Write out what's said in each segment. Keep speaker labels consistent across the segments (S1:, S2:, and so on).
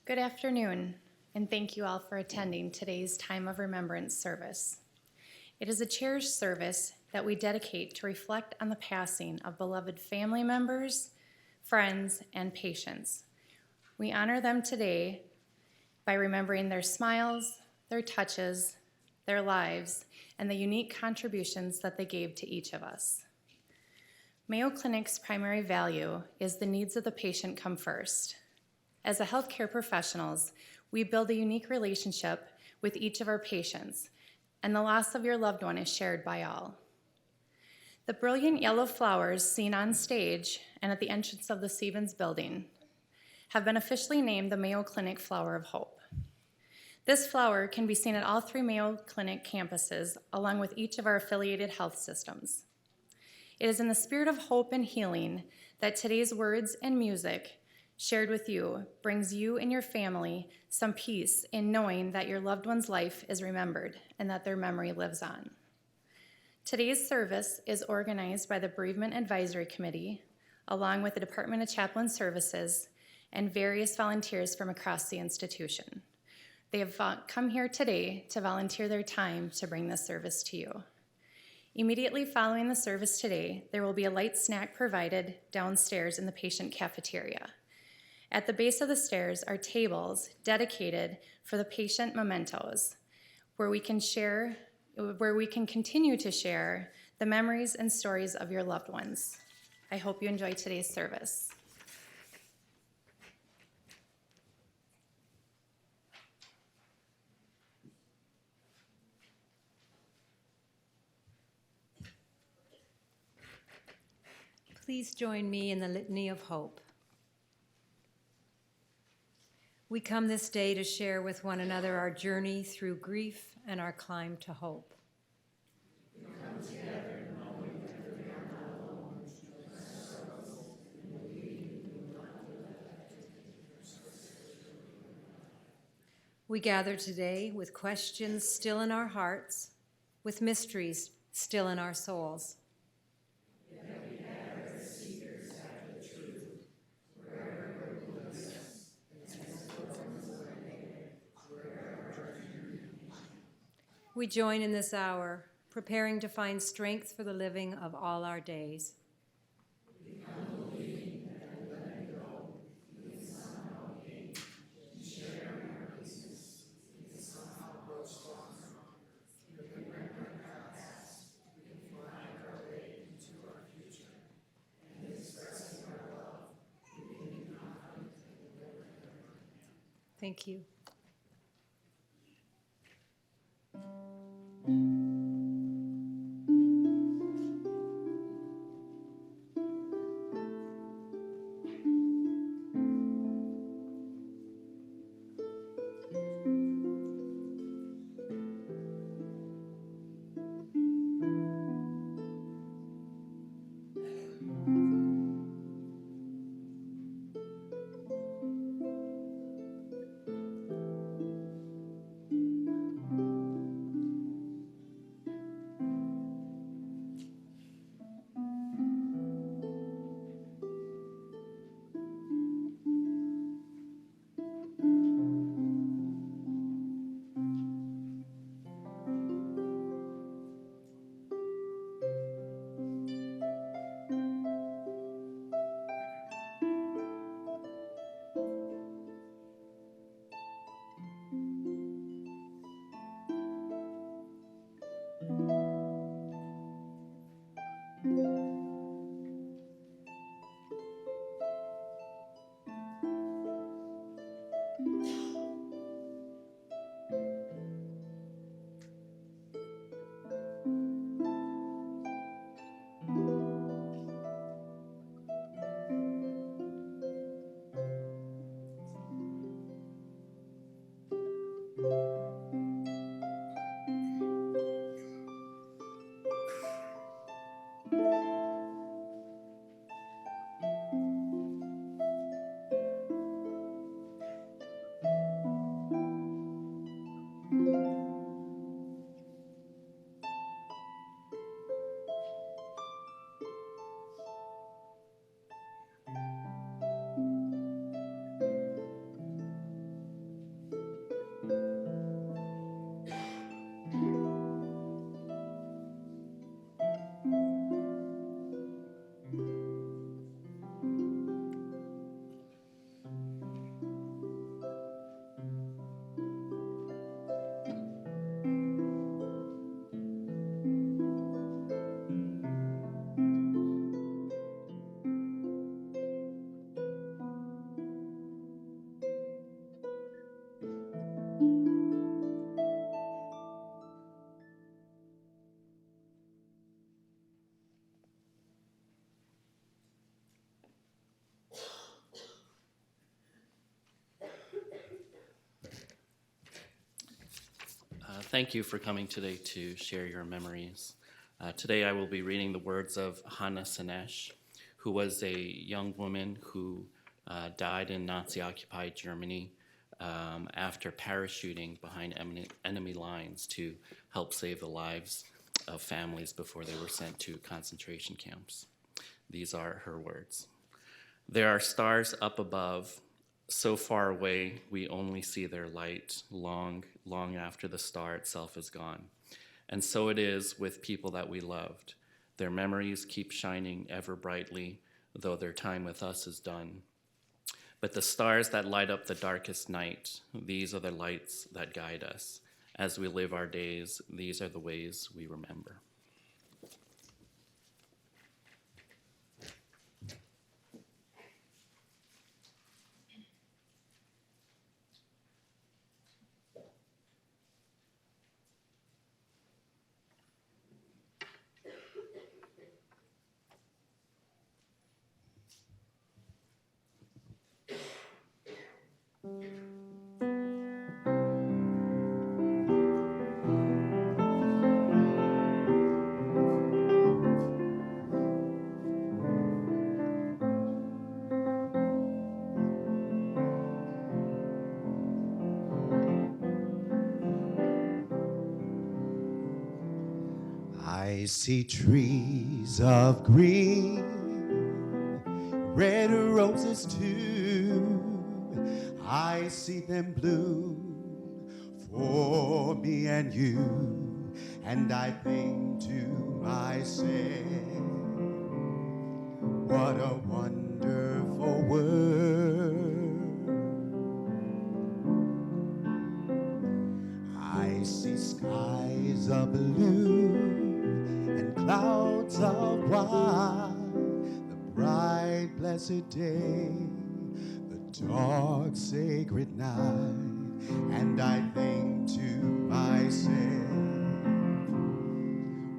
S1: Good afternoon, and thank you all for attending today's Time of Remembrance service. It is a cherished service that we dedicate to reflect on the passing of beloved family members, friends, and patients. We honor them today by remembering their smiles, their touches, their lives, and the unique contributions that they gave to each of us. Mayo Clinic's primary value is the needs of the patient come first. As a healthcare professionals, we build a unique relationship with each of our patients, and the loss of your loved one is shared by all. The brilliant yellow flowers seen on stage and at the entrance of the Stevens building have been officially named the Mayo Clinic Flower of Hope. This flower can be seen at all 3 Mayo Clinic campuses, along with each of our affiliated health systems. It is in the spirit of hope and healing that today's words and music shared with you brings you and your family some peace in knowing that your loved one's life is remembered and that their memory lives on. Today's service is organized by the Bereavement Advisory Committee, along with the Department of Chaplain Services and various volunteers from across the institution. They have come here today to volunteer their time to bring this service to you. Immediately following the service today, there will be a light snack provided downstairs in the patient cafeteria. At the base of the stairs are tables dedicated for the patient mementos, where we can continue to share the memories and stories of your loved ones. I hope you enjoy today's service.
S2: Please join me in the litany of hope. We come this day to share with one another our journey through grief and our climb to hope.
S3: We come together knowing that we are not alone in our struggles, and we will not be left empty.
S2: We gather today with questions still in our hearts, with mysteries still in our souls. We join in this hour, preparing to find strength for the living of all our days.
S3: We come believing that letting go, we can somehow gain, and sharing our weakness, we can somehow grow stronger. We can remember our past, we can find our way into our future, and expressing our love, we can be confident in the living.
S2: Thank you.
S4: Thank you for coming today to share your memories. Today I will be reading the words of Hannah Senesh, who was a young woman who died in Nazi-occupied Germany after parachuting behind enemy lines to help save the lives of families before they were sent to concentration camps. These are her words. There are stars up above, so far away we only see their light long, long after the star itself is gone. And so it is with people that we loved. Their memories keep shining ever brightly, though their time with us is done. But the stars that light up the darkest night, these are the lights that guide us. As we live our days, these are the ways we remember.
S3: I see trees of green, red roses too. I see them bloom for me and you. And I think to myself, what a wonderful world. I see skies of blue and clouds of white, the bright blessed day, the dark sacred night. And I think to myself,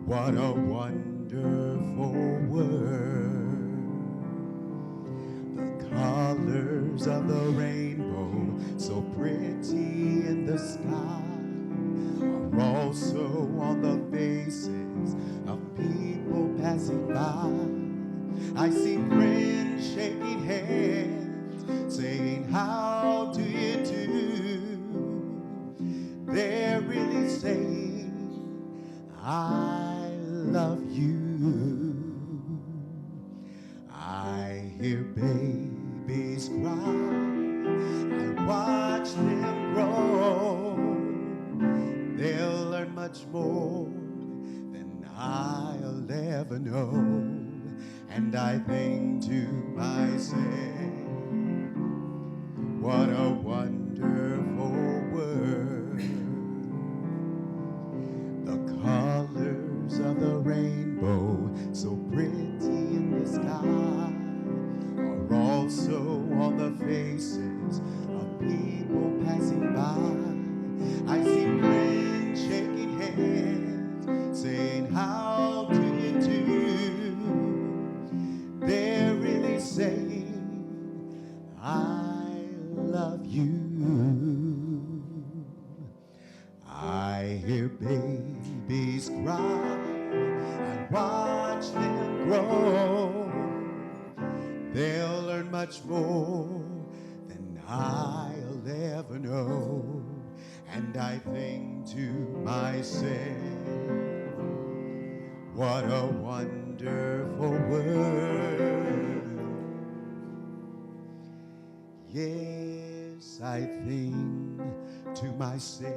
S3: what a wonderful world. The colors of the rainbow, so pretty in the sky, are also on the faces of people passing by. I see friends shaking hands, saying, how do you do? They're really saying, I love you. I hear babies cry, I watch them grow. They'll learn much more than I'll ever know. And I think to myself, what a wonderful world. The colors of the rainbow, so pretty in the sky, are also on the faces of people passing by. I see friends shaking hands, saying, how do you do? They're really saying, I love you. I hear babies cry, I watch them grow. They'll learn much more than I'll ever know. And I think to myself, what a wonderful world. Yes, I think to myself,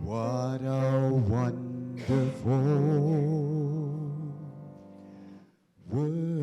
S3: what a wonderful world.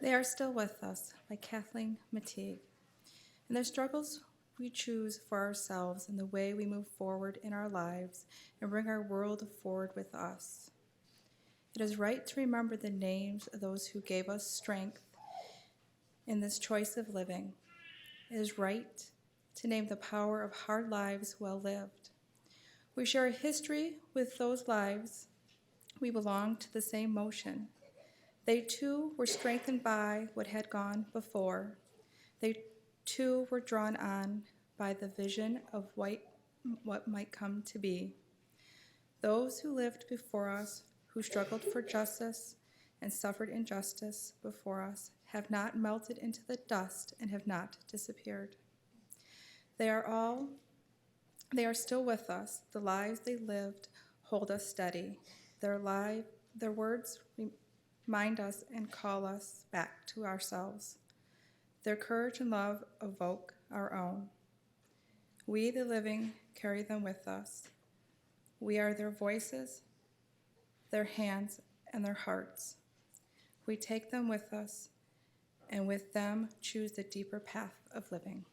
S5: They are still with us, like Kathleen McTeague. And their struggles we choose for ourselves in the way we move forward in our lives and bring our world forward with us. It is right to remember the names of those who gave us strength in this choice of living. It is right to name the power of hard lives well lived. We share a history with those lives. We belong to the same motion. They too were strengthened by what had gone before. They too were drawn on by the vision of what might come to be. Those who lived before us, who struggled for justice and suffered injustice before us, have not melted into the dust and have not disappeared. They are still with us. The lives they lived hold us steady. Their words remind us and call us back to ourselves. Their courage and love evoke our own. We, the living, carry them with us. We are their voices, their hands, and their hearts. We take them with us, and with them choose the deeper path of living.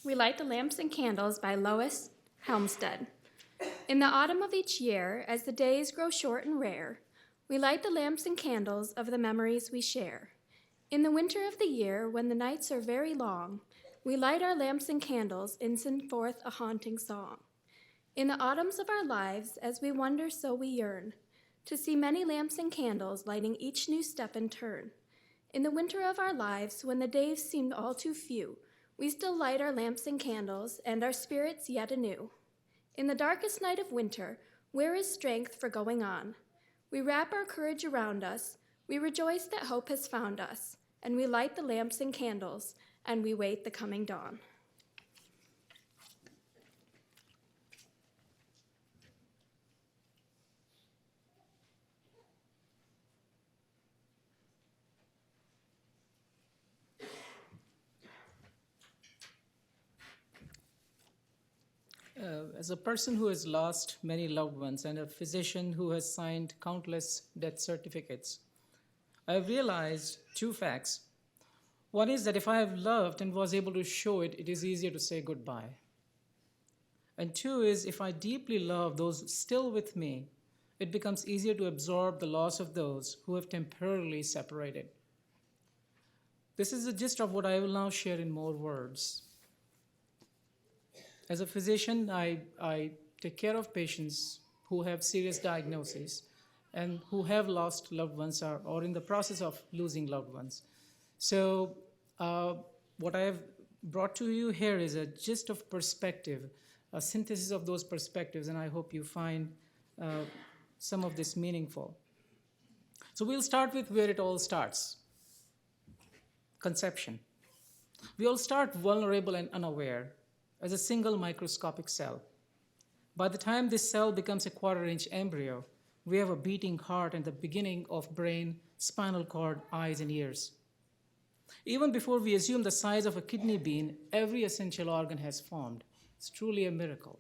S6: We light the lamps and candles by Lois Helmstead. In the autumn of each year, as the days grow short and rare, we light the lamps and candles of the memories we share. In the winter of the year, when the nights are very long, we light our lamps and candles and send forth a haunting song. In the autumns of our lives, as we wonder so we yearn, to see many lamps and candles lighting each new step and turn. In the winter of our lives, when the days seemed all too few, we still light our lamps and candles, and our spirits yet anew. In the darkest night of winter, where is strength for going on? We wrap our courage around us, we rejoice that hope has found us, and we light the lamps and candles, and we wait the coming dawn.
S3: As a person who has lost many loved ones and a physician who has signed countless death certificates, I have realized two facts. One is that if I have loved and was able to show it, it is easier to say goodbye. And two is, if I deeply love those still with me, it becomes easier to absorb the loss of those who have temporarily separated. This is the gist of what I will now share in more words. As a physician, I take care of patients who have serious diagnoses and who have lost loved ones or in the process of losing loved ones. So what I have brought to you here is a gist of perspective, a synthesis of those perspectives, and I hope you find some of this meaningful. So we'll start with where it all starts, conception. We all start vulnerable and unaware as a single microscopic cell. By the time this cell becomes a quarter-inch embryo, we have a beating heart and the beginning of brain, spinal cord, eyes, and ears. Even before we assume the size of a kidney bean, every essential organ has formed. It's truly a miracle.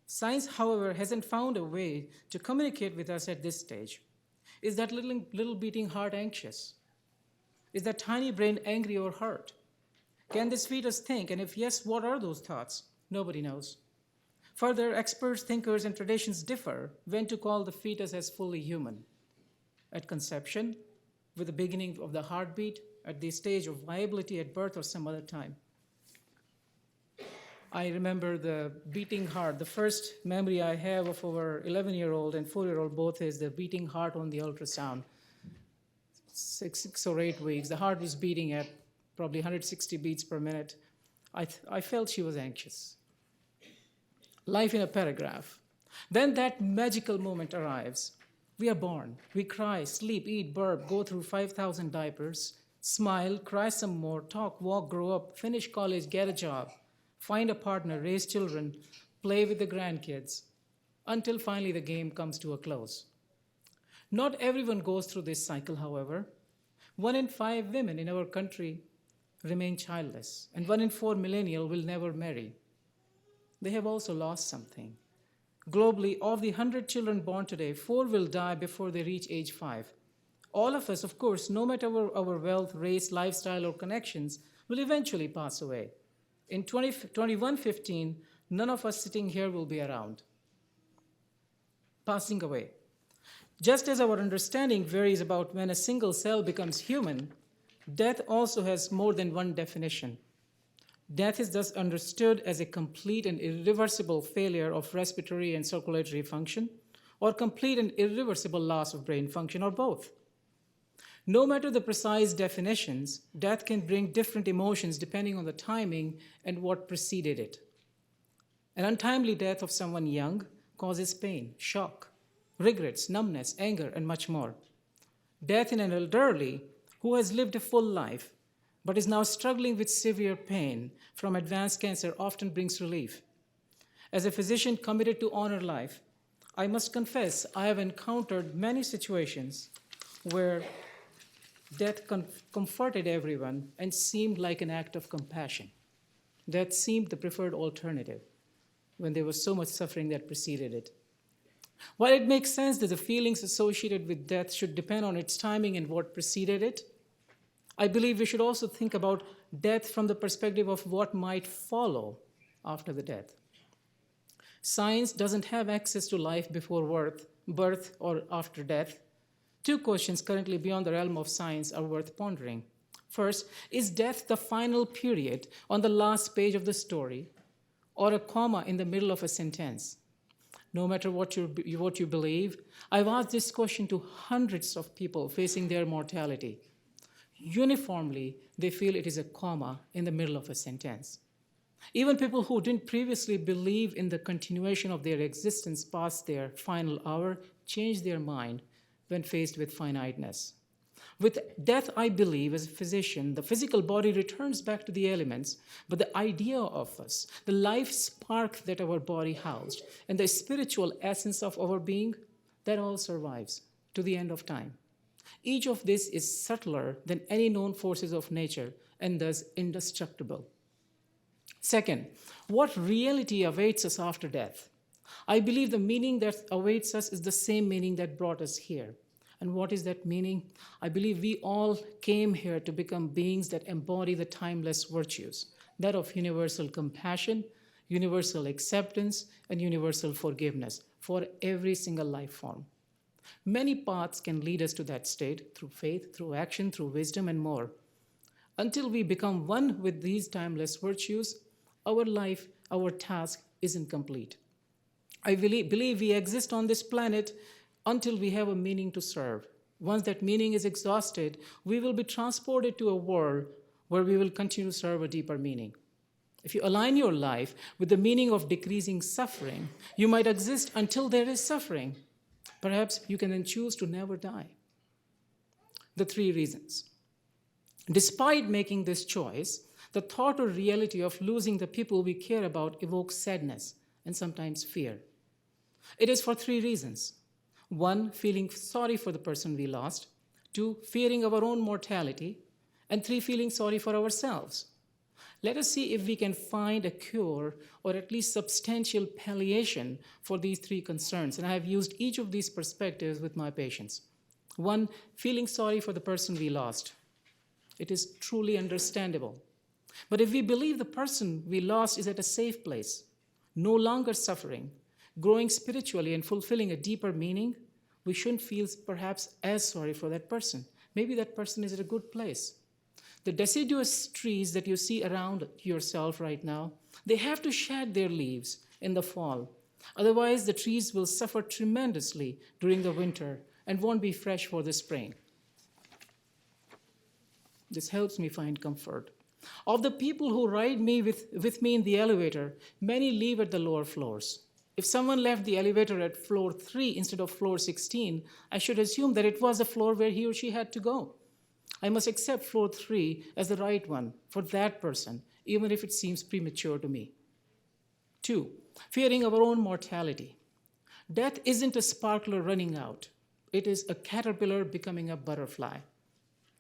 S3: Science, however, hasn't found a way to communicate with us at this stage. Is that little beating heart anxious? Is that tiny brain angry or hurt? Can this fetus think? And if yes, what are those thoughts? Nobody knows. Further, experts, thinkers, and traditions differ when to call the fetus as fully human. At conception, with the beginning of the heartbeat, at the stage of viability at birth, or some other time. I remember the beating heart. The first memory I have of our 11-year-old and 4-year-old both is the beating heart on the ultrasound. 6 or 8 weeks. The heart was beating at probably 160 beats per minute. I felt she was anxious. Life in a paragraph. Then that magical moment arrives. We are born. We cry, sleep, eat, burp, go through 5,000 diapers, smile, cry some more, talk, walk, grow up, finish college, get a job, find a partner, raise children, play with the grandkids, until finally the game comes to a close. Not everyone goes through this cycle, however. 1 in 5 women in our country remain childless, and 1 in 4 millennials will never marry. They have also lost something. Globally, of the 100 children born today, 4 will die before they reach age 5. All of us, of course, no matter our wealth, race, lifestyle, or connections, will eventually pass away. In 2115, none of us sitting here will be around, passing away. Just as our understanding varies about when a single cell becomes human, death also has more than one definition. Death is thus understood as a complete and irreversible failure of respiratory and circulatory function, or complete and irreversible loss of brain function, or both. No matter the precise definitions, death can bring different emotions depending on the timing and what preceded it. An untimely death of someone young causes pain, shock, regrets, numbness, anger, and much more. Death in an elderly who has lived a full life but is now struggling with severe pain from advanced cancer often brings relief. As a physician committed to honor life, I must confess I have encountered many situations where death comforted everyone and seemed like an act of compassion. Death seemed the preferred alternative when there was so much suffering that preceded it. While it makes sense that the feelings associated with death should depend on its timing and what preceded it, I believe we should also think about death from the perspective of what might follow after the death. Science doesn't have access to life before birth or after death. Two questions currently beyond the realm of science are worth pondering. First, is death the final period on the last page of the story, or a comma in the middle of a sentence? No matter what you believe, I've asked this question to hundreds of people facing their mortality. Uniformly, they feel it is a comma in the middle of a sentence. Even people who didn't previously believe in the continuation of their existence past their final hour change their mind when faced with finiteness. With death, I believe, as a physician, the physical body returns back to the elements, but the idea of us, the life spark that our body housed, and the spiritual essence of our being, that all survives to the end of time. Each of this is subtler than any known forces of nature and thus indestructible. Second, what reality awaits us after death? I believe the meaning that awaits us is the same meaning that brought us here. And what is that meaning? I believe we all came here to become beings that embody the timeless virtues, that of universal compassion, universal acceptance, and universal forgiveness for every single life form. Many paths can lead us to that state through faith, through action, through wisdom, and more. Until we become one with these timeless virtues, our life, our task isn't complete. I believe we exist on this planet until we have a meaning to serve. Once that meaning is exhausted, we will be transported to a world where we will continue to serve a deeper meaning. If you align your life with the meaning of decreasing suffering, you might exist until there is suffering. Perhaps you can then choose to never die. The three reasons. Despite making this choice, the thought or reality of losing the people we care about evokes sadness and sometimes fear. It is for three reasons. 1, feeling sorry for the person we lost. 2, fearing our own mortality. And 3, feeling sorry for ourselves. Let us see if we can find a cure or at least substantial palliation for these three concerns. And I have used each of these perspectives with my patients. 1, feeling sorry for the person we lost. It is truly understandable. But if we believe the person we lost is at a safe place, no longer suffering, growing spiritually and fulfilling a deeper meaning, we shouldn't feel perhaps as sorry for that person. Maybe that person is at a good place. The deciduous trees that you see around yourself right now, they have to shed their leaves in the fall. Otherwise, the trees will suffer tremendously during the winter and won't be fresh for the spring. This helps me find comfort. Of the people who ride with me in the elevator, many leave at the lower floors. If someone left the elevator at floor 3 instead of floor 16, I should assume that it was the floor where he or she had to go. I must accept floor 3 as the right one for that person, even if it seems premature to me. 2, fearing our own mortality. Death isn't a sparkler running out. It is a caterpillar becoming a butterfly.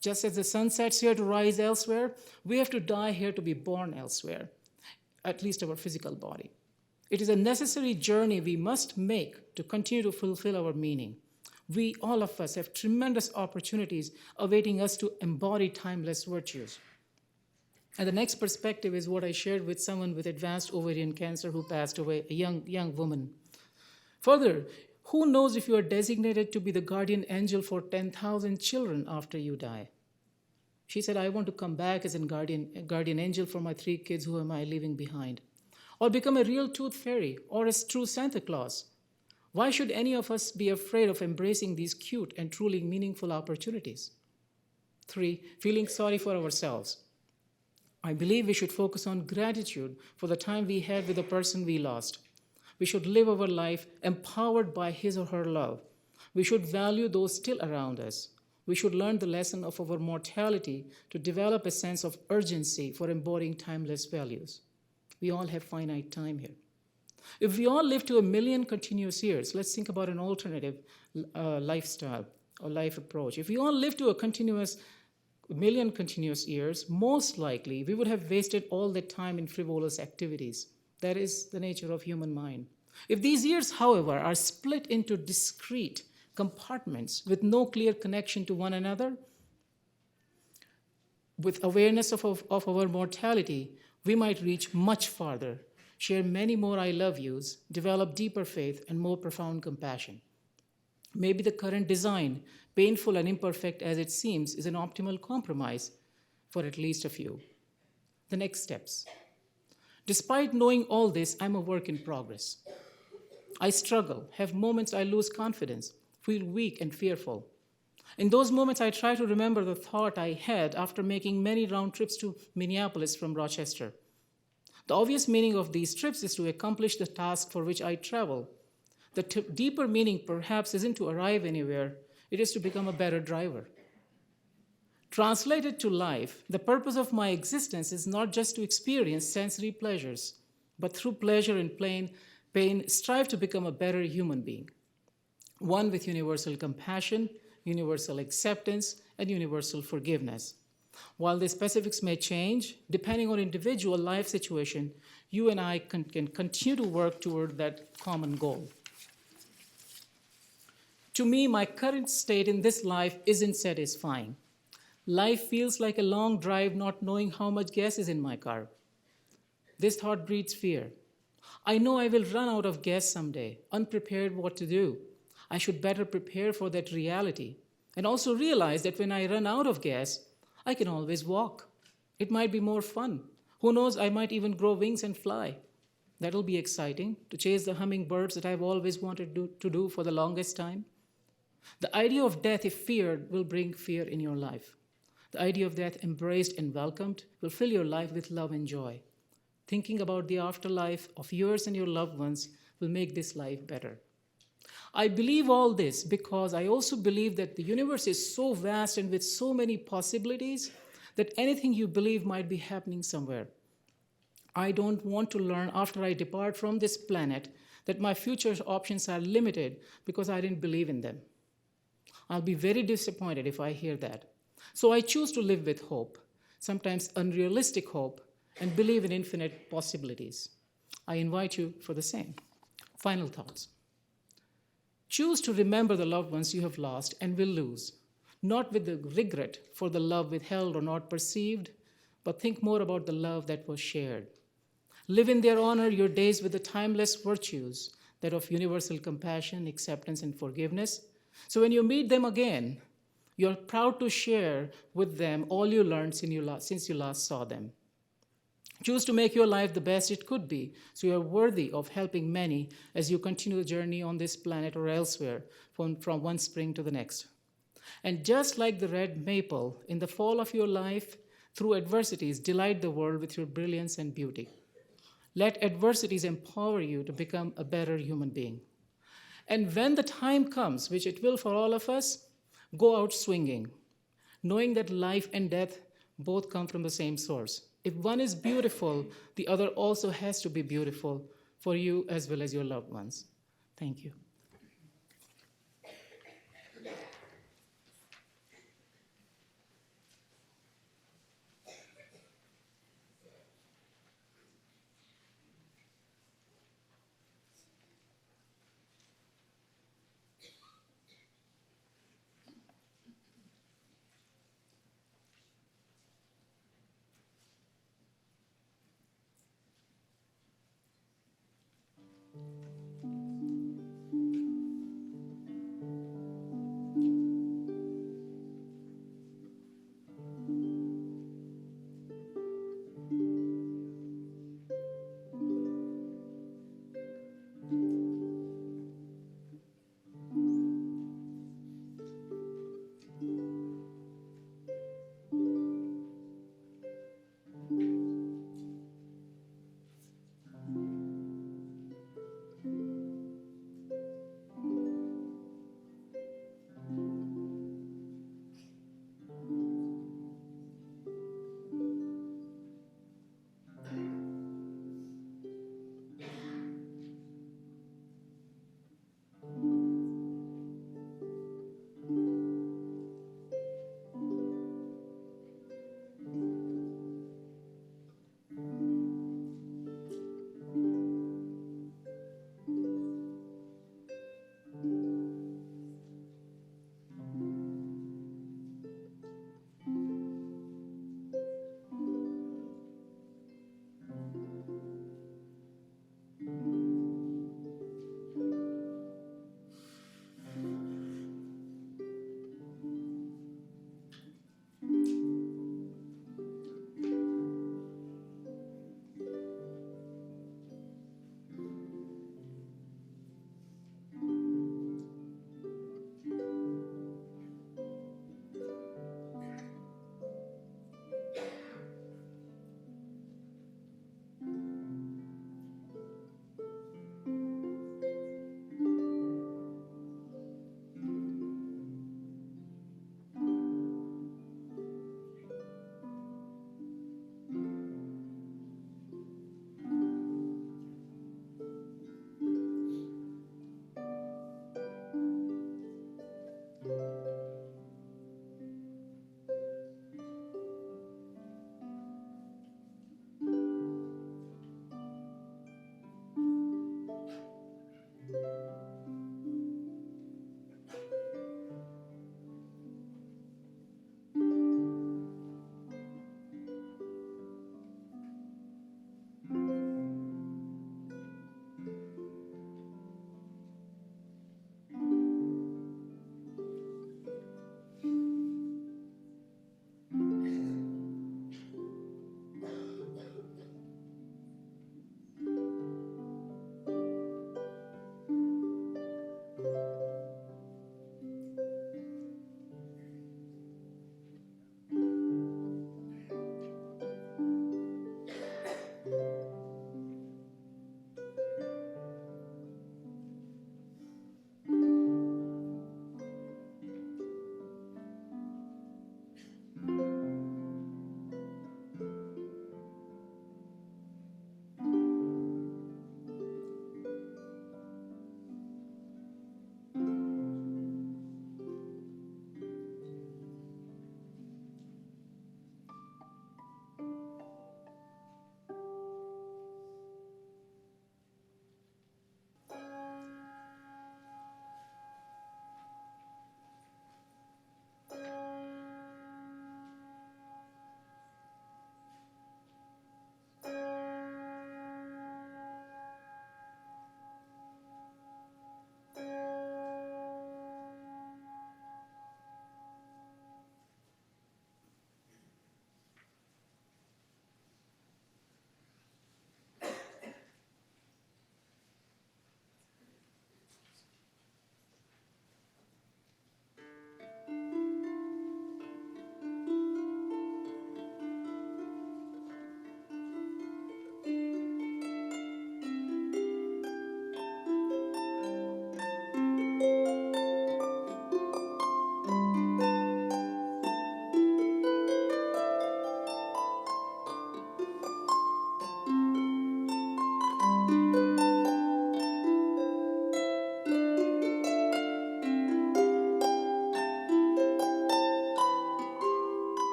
S3: Just as the sun sets here to rise elsewhere, we have to die here to be born elsewhere, at least our physical body. It is a necessary journey we must make to continue to fulfill our meaning. We, all of us, have tremendous opportunities awaiting us to embody timeless virtues. And the next perspective is what I shared with someone with advanced ovarian cancer who passed away, a young woman. Further, who knows if you are designated to be the guardian angel for 10,000 children after you die? She said, I want to come back as a guardian angel for my 3 kids who am I leaving behind. Or become a real tooth fairy or a true Santa Claus. Why should any of us be afraid of embracing these cute and truly meaningful opportunities? 3, feeling sorry for ourselves. I believe we should focus on gratitude for the time we had with the person we lost. We should live our life empowered by his or her love. We should value those still around us. We should learn the lesson of our mortality to develop a sense of urgency for embodying timeless values. We all have finite time here. If we all live to 1 million continuous years, let's think about an alternative lifestyle or life approach. If we all live to a million continuous years, most likely we would have wasted all that time in frivolous activities. That is the nature of human mind. If these years, however, are split into discrete compartments with no clear connection to one another, with awareness of our mortality, we might reach much farther, share many more I love yous, develop deeper faith and more profound compassion. Maybe the current design, painful and imperfect as it seems, is an optimal compromise for at least a few. The next steps. Despite knowing all this, I'm a work in progress. I struggle, have moments I lose confidence, feel weak and fearful. In those moments, I try to remember the thought I had after making many round trips to Minneapolis from Rochester. The obvious meaning of these trips is to accomplish the task for which I travel. The deeper meaning perhaps isn't to arrive anywhere, it is to become a better driver. Translated to life, the purpose of my existence is not just to experience sensory pleasures, but through pleasure and pain, strive to become a better human being. One with universal compassion, universal acceptance, and universal forgiveness. While the specifics may change, depending on individual life situation, you and I can continue to work toward that common goal. To me, my current state in this life isn't satisfying. Life feels like a long drive not knowing how much gas is in my car. This thought breeds fear. I know I will run out of gas someday, unprepared what to do. I should better prepare for that reality and also realize that when I run out of gas, I can always walk. It might be more fun. Who knows, I might even grow wings and fly. That'll be exciting, to chase the hummingbirds that I've always wanted to do for the longest time. The idea of death, if feared, will bring fear in your life. The idea of death embraced and welcomed will fill your life with love and joy. Thinking about the afterlife of yours and your loved ones will make this life better. I believe all this because I also believe that the universe is so vast and with so many possibilities that anything you believe might be happening somewhere. I don't want to learn after I depart from this planet that my future options are limited because I didn't believe in them. I'll be very disappointed if I hear that. So I choose to live with hope, sometimes unrealistic hope, and believe in infinite possibilities. I invite you for the same. Final thoughts. Choose to remember the loved ones you have lost and will lose, not with the regret for the love withheld or not perceived, but think more about the love that was shared. Live in their honor your days with the timeless virtues, that of universal compassion, acceptance, and forgiveness. So when you meet them again, you're proud to share with them all you learned since you last saw them. Choose to make your life the best it could be, so you are worthy of helping many as you continue the journey on this planet or elsewhere, from one spring to the next. And just like the red maple, in the fall of your life, through adversities, delight the world with your brilliance and beauty. Let adversities empower you to become a better human being. And when the time comes, which it will for all of us, go out swinging, knowing that life and death both come from the same source. If one is beautiful, the other also has to be beautiful for you as well as your loved ones. Thank you.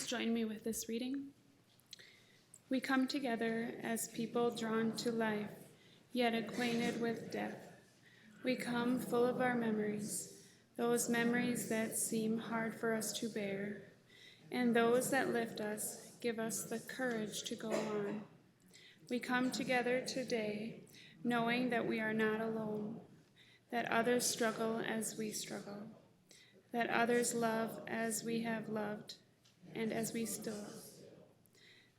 S7: join me with this reading? We come together as people drawn to life, yet acquainted with death. We come full of our memories, those memories that seem hard for us to bear, and those that lift us, give us the courage to go on. We come together today, knowing that we are not alone, that others struggle as we struggle, that others love as we have loved and as we still love,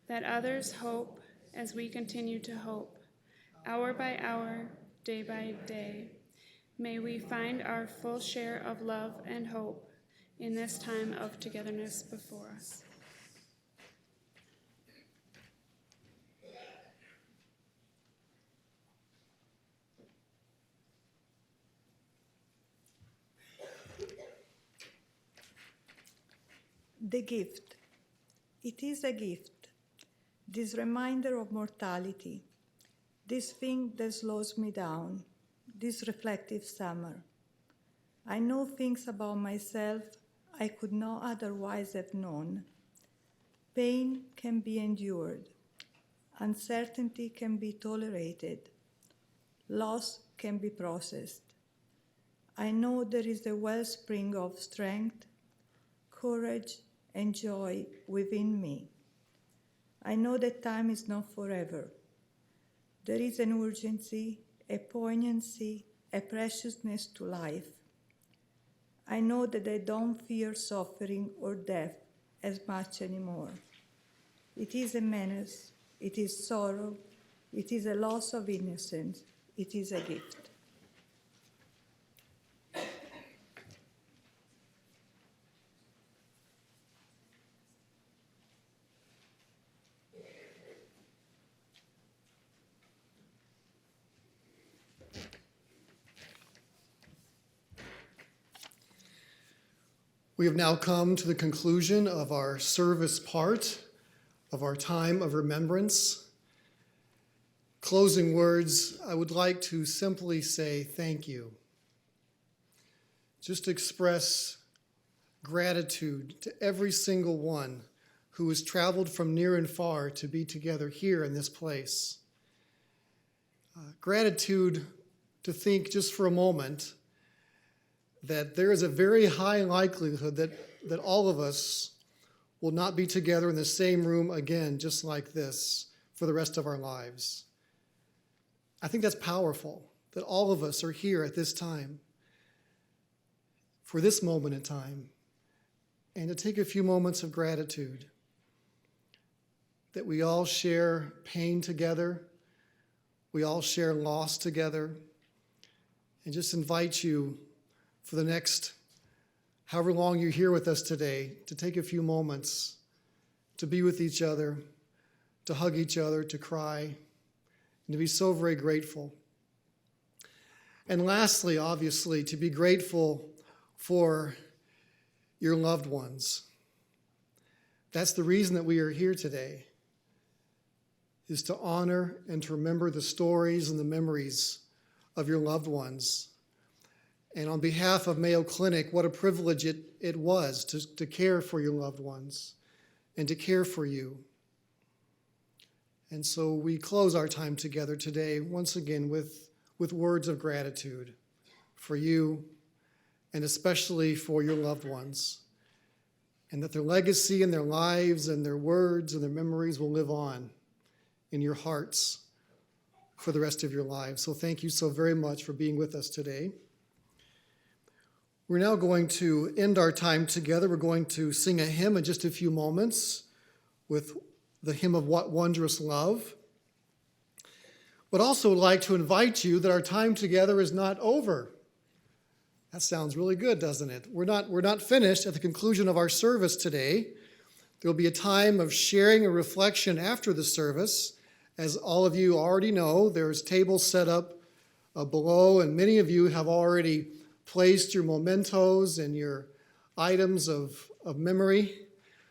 S7: that others hope as we continue to hope, hour by hour, day by day. May we find our full share of love and hope in this time of togetherness before us.
S3: The gift. It is a gift. This reminder of mortality. This thing that slows me down. This reflective summer. I know things about myself I could not otherwise have known. Pain can be endured. Uncertainty can be tolerated. Loss can be processed. I know there is a wellspring of strength, courage, and joy within me. I know that time is not forever. There is an urgency, a poignancy, a preciousness to life. I know that I don't fear suffering or death as much anymore. It is a menace, it is sorrow, it is a loss of innocence, it is a gift.
S8: We have now come to the conclusion of our service part of our time of remembrance. Closing words, I would like to simply say thank you. Just express gratitude to every single one who has traveled from near and far to be together here in this place. Gratitude to think just for a moment that there is a very high likelihood that all of us will not be together in the same room again, just like this, for the rest of our lives. I think that's powerful, that all of us are here at this time, for this moment in time, and to take a few moments of gratitude, that we all share pain together, we all share loss together, and just invite you for the next however long you're here with us today, to take a few moments to be with each other, to hug each other, to cry, and to be so very grateful. And lastly, obviously, to be grateful for your loved ones. That's the reason that we are here today, is to honor and to remember the stories and the memories of your loved ones. And on behalf of Mayo Clinic, what a privilege it was to care for your loved ones and to care for you. And so we close our time together today, once again, with words of gratitude for you and especially for your loved ones, and that their legacy and their lives and their words and their memories will live on in your hearts for the rest of your lives. So thank you so very much for being with us today. We're now going to end our time together. We're going to sing a hymn in just a few moments with the hymn of What Wondrous Love. But also would like to invite you that our time together is not over. That sounds really good, doesn't it? We're not finished at the conclusion of our service today. There will be a time of sharing and reflection after the service. As all of you already know, there's tables set up below, and many of you have already placed your mementos and your items of memory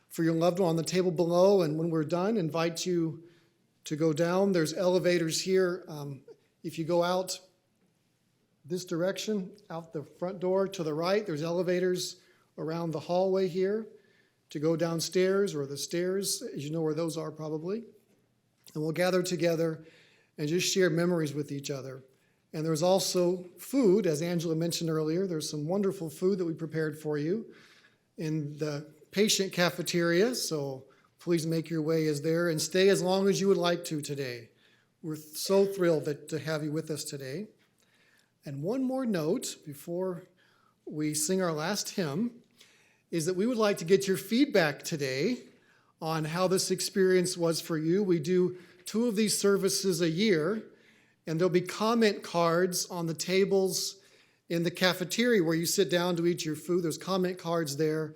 S8: for your loved one on the table below. And when we're done, invite you to go down. There's elevators here. If you go out this direction, out the front door to the right, there's elevators around the hallway here to go downstairs or the stairs, as you know where those are probably. And we'll gather together and just share memories with each other. And there's also food, as Angela mentioned earlier. There's some wonderful food that we prepared for you in the patient cafeteria, so please make your way as there and stay as long as you would like to today. We're so thrilled to have you with us today. And one more note before we sing our last hymn is that we would like to get your feedback today on how this experience was for you. We do 2 of these services a year, and there'll be comment cards on the tables in the cafeteria where you sit down to eat your food. There's comment cards there.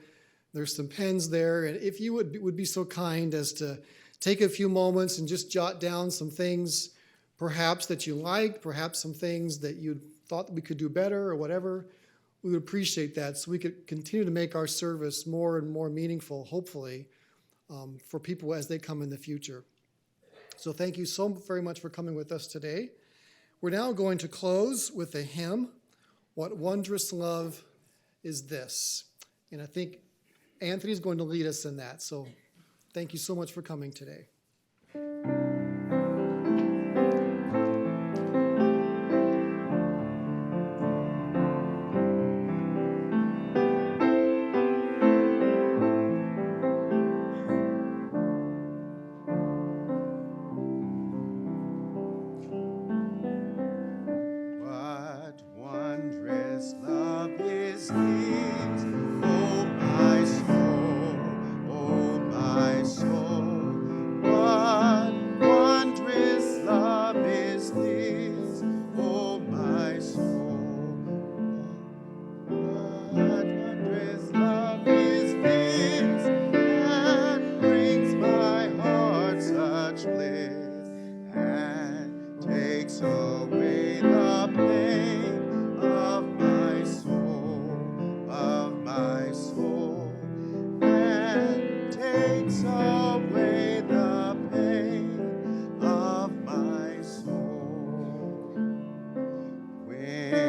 S8: There's some pens there. And if you would be so kind as to take a few moments and just jot down some things perhaps that you liked, perhaps some things that you thought that we could do better or whatever, we would appreciate that so we could continue to make our service more and more meaningful, hopefully, for people as they come in the future. So thank you so very much for coming with us today. We're now going to close with a hymn, What Wondrous Love Is This? And I think Anthony's going to lead us in that. So thank you so much for coming today.
S3: What wondrous love is this, oh my soul, oh my soul. What wondrous love is this, oh my soul. What wondrous love is this that brings my heart such bliss and takes away the pain of my soul, and takes away the pain of my soul. When